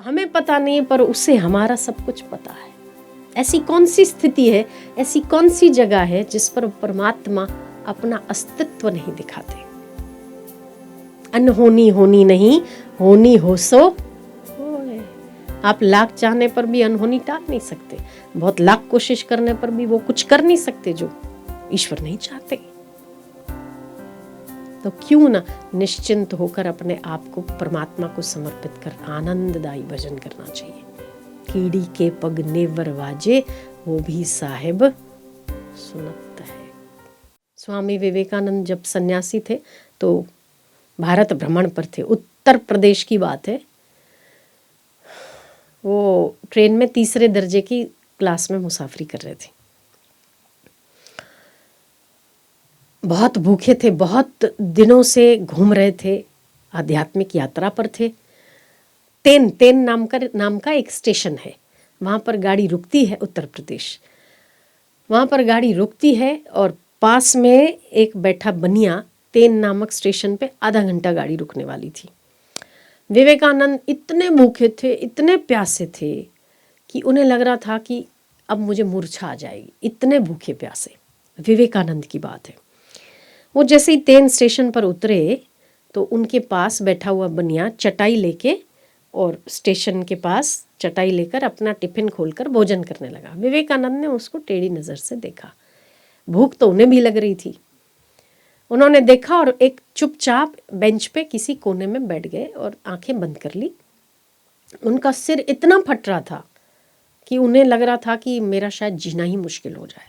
हमें पता नहीं पर उसे हमारा सब कुछ पता है। ऐसी कौन सी स्थिति है, ऐसी कौन सी जगह है जिस पर परमात्मा अपना अस्तित्व नहीं दिखाते। अनहोनी होनी नहीं, होनी हो सो होए। आप लाख चाहने पर भी अनहोनी टाल नहीं सकते, बहुत लाख कोशिश करने पर भी वो कुछ कर नहीं सकते जो ईश्वर नहीं चाहते। तो क्यों ना निश्चिंत होकर अपने आप को परमात्मा को समर्पित कर आनंददायी भजन करना चाहिए। कीड़ी के पग नेवर वाजे, वो भी साहिब सुनत है। स्वामी विवेकानंद जब सन्यासी थे तो भारत भ्रमण पर थे। उत्तर प्रदेश की बात है। वो ट्रेन में तीसरे दर्जे की क्लास में मुसाफरी कर रहे थे। बहुत भूखे थे, बहुत दिनों से घूम रहे थे, आध्यात्मिक यात्रा पर थे। तेन नाम का एक स्टेशन है, वहाँ पर गाड़ी रुकती है। उत्तर प्रदेश, वहाँ पर गाड़ी रुकती है और पास में एक बैठा बनिया तेन नामक स्टेशन पे आधा घंटा गाड़ी रुकने वाली थी। विवेकानंद इतने भूखे थे, इतने प्यासे थे कि उन्हें लग रहा था कि अब मुझे मूर्छा आ जाएगी। इतने भूखे प्यासे, विवेकानंद की बात है। वो जैसे ही तेन स्टेशन पर उतरे तो उनके पास बैठा हुआ बनिया चटाई लेके और स्टेशन के पास चटाई लेकर अपना टिफिन खोलकर भोजन करने लगा। विवेकानंद ने उसको टेढ़ी नज़र से देखा। भूख तो उन्हें भी लग रही थी। उन्होंने देखा और एक चुपचाप बेंच पे किसी कोने में बैठ गए और आंखें बंद कर ली। उनका सिर इतना फट रहा था कि उन्हें लग रहा था कि मेरा शायद जीना ही मुश्किल हो जाए।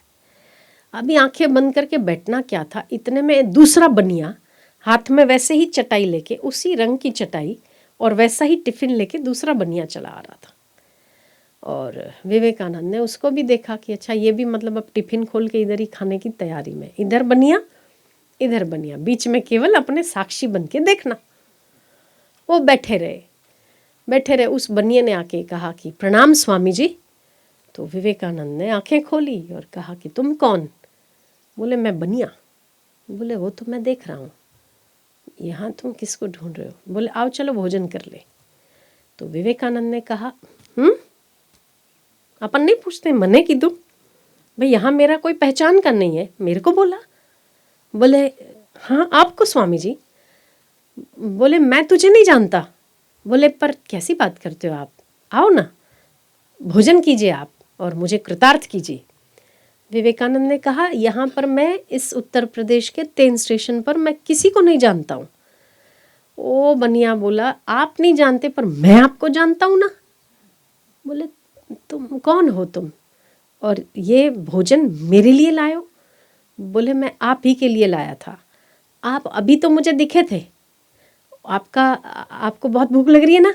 अभी आंखें बंद करके बैठना क्या था, इतने में दूसरा बनिया हाथ में वैसे ही चटाई लेके, उसी रंग की चटाई और वैसा ही टिफिन लेके दूसरा बनिया चला आ रहा था। और विवेकानंद ने उसको भी देखा कि अच्छा ये भी मतलब अब टिफिन खोल के इधर ही खाने की तैयारी में, इधर बनिया इधर बनिया, बीच में केवल अपने साक्षी बन के देखना। वो बैठे रहे। उस बनिए ने आके कहा कि प्रणाम स्वामी जी। तो विवेकानंद ने आंखें खोली और कहा कि तुम कौन? बोले मैं बनिया। बोले वो तो मैं देख रहा हूँ, यहाँ तुम किसको ढूंढ रहे हो? बोले आओ चलो भोजन कर ले। तो विवेकानंद ने कहा अपन नहीं पूछते मने की तुम, भाई यहाँ मेरा कोई पहचान का नहीं है, मेरे को बोला। बोले हाँ आपको स्वामी जी। बोले मैं तुझे नहीं जानता। बोले पर कैसी बात करते हो आप, आओ ना भोजन कीजिए आप और मुझे कृतार्थ कीजिए। विवेकानंद ने कहा यहाँ पर मैं इस उत्तर प्रदेश के तेन स्टेशन पर मैं किसी को नहीं जानता हूँ। ओ बनिया बोला आप नहीं जानते पर मैं आपको जानता हूँ ना। बोले तुम कौन हो तुम और ये भोजन मेरे लिए लाए हो? बोले मैं आप ही के लिए लाया था। आप अभी तो मुझे दिखे थे, आपको बहुत भूख लग रही है ना,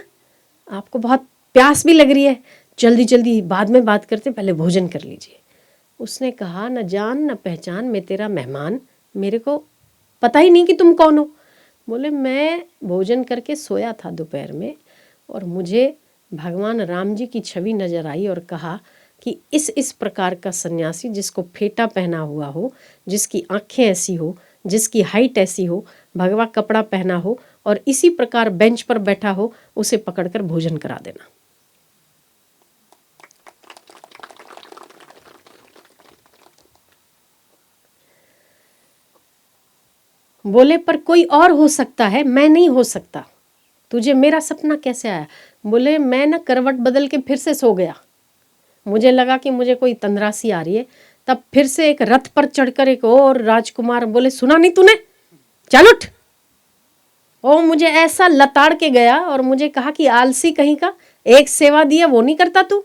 आपको बहुत प्यास भी लग रही है, जल्दी जल्दी बाद में बात करते, पहले भोजन कर लीजिए। उसने कहा न जान न पहचान, मैं तेरा मेहमान, मेरे को पता ही नहीं कि तुम कौन हो। बोले मैं भोजन करके सोया था दोपहर में और मुझे भगवान राम जी की छवि नजर आई और कहा कि इस प्रकार का सन्यासी जिसको फेटा पहना हुआ हो, जिसकी आंखें ऐसी हो, जिसकी हाइट ऐसी हो, भगवा कपड़ा पहना हो और इसी प्रकार बेंच पर बैठा हो, उसे पकड़कर भोजन करा देना। बोले पर कोई और हो सकता है, मैं नहीं हो सकता। तुझे मेरा सपना कैसे आया? बोले मैं ना करवट बदल के फिर से सो गया। मुझे लगा कि मुझे कोई तंद्रासी आ रही है, तब फिर से एक रथ पर चढ़कर एक और राजकुमार बोले सुना नहीं तूने, चल उठ। ओ मुझे ऐसा लताड़ के गया और मुझे कहा कि आलसी कहीं का, एक सेवा दिया वो नहीं करता तू,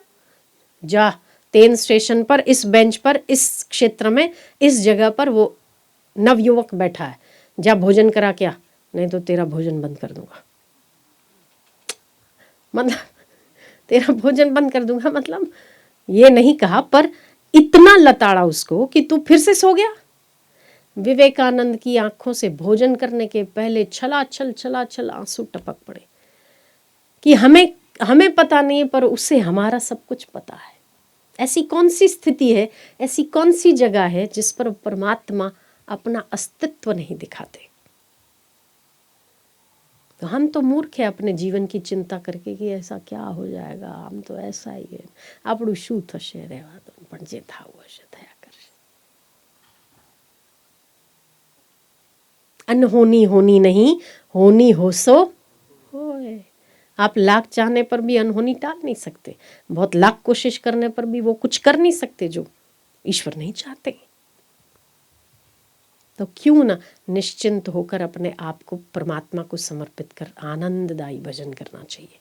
जा तेन स्टेशन पर इस बेंच पर इस क्षेत्र में इस जगह पर वो नवयुवक बैठा है, जा भोजन करा क्या, नहीं तो तेरा भोजन बंद कर दूंगा। मतलब तेरा भोजन बंद कर दूंगा मतलब ये नहीं कहा, पर इतना लताड़ा उसको कि तू फिर से सो गया। विवेकानंद की आंखों से भोजन करने के पहले छलाछल आंसू टपक पड़े कि हमें पता नहीं पर उसे हमारा सब कुछ पता है। ऐसी कौन सी स्थिति है, ऐसी कौन सी जगह है जिस पर परमात्मा अपना अस्तित्व नहीं दिखाते। तो हम तो मूर्ख है अपने जीवन की चिंता करके कि ऐसा क्या हो जाएगा, हम तो ऐसा ही है, આપણું શું થશે રહેવા દો, પણ જે થવું હશે થયા કરશે। अनहोनी होनी नहीं, होनी हो सो होए। आप लाख चाहने पर भी अनहोनी टाल नहीं सकते, बहुत लाख कोशिश करने पर भी वो कुछ कर नहीं सकते जो ईश्वर नहीं चाहते। तो क्यों ना निश्चिंत होकर अपने आप को परमात्मा को समर्पित कर आनंददायी भजन करना चाहिए,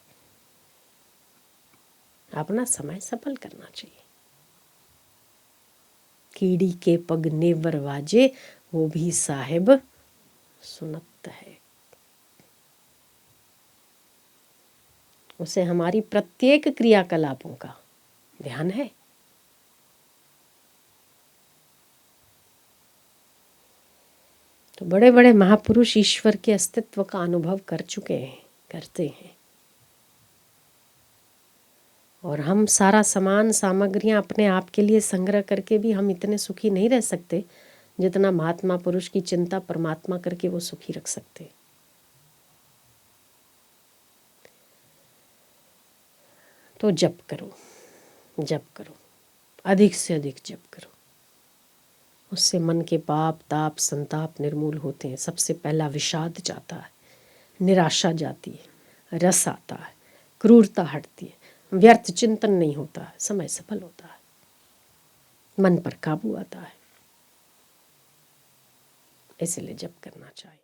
अपना समय सफल करना चाहिए। कीड़ी के पग नेवर वाजे, वो भी साहेब सुनत है। उसे हमारी प्रत्येक क्रियाकलापों का ध्यान है। तो बड़े बड़े महापुरुष ईश्वर के अस्तित्व का अनुभव कर चुके हैं, करते हैं। और हम सारा सामान सामग्रियां अपने आप के लिए संग्रह करके भी हम इतने सुखी नहीं रह सकते जितना महात्मा पुरुष की चिंता परमात्मा करके वो सुखी रख सकते। तो जप करो, जप करो, अधिक से अधिक जप करो। उससे मन के पाप ताप संताप निर्मूल होते हैं। सबसे पहला विषाद जाता है, निराशा जाती है, रस आता है, क्रूरता हटती है, व्यर्थ चिंतन नहीं होता है, समय सफल होता है, मन पर काबू आता है। इसलिए जप करना चाहिए।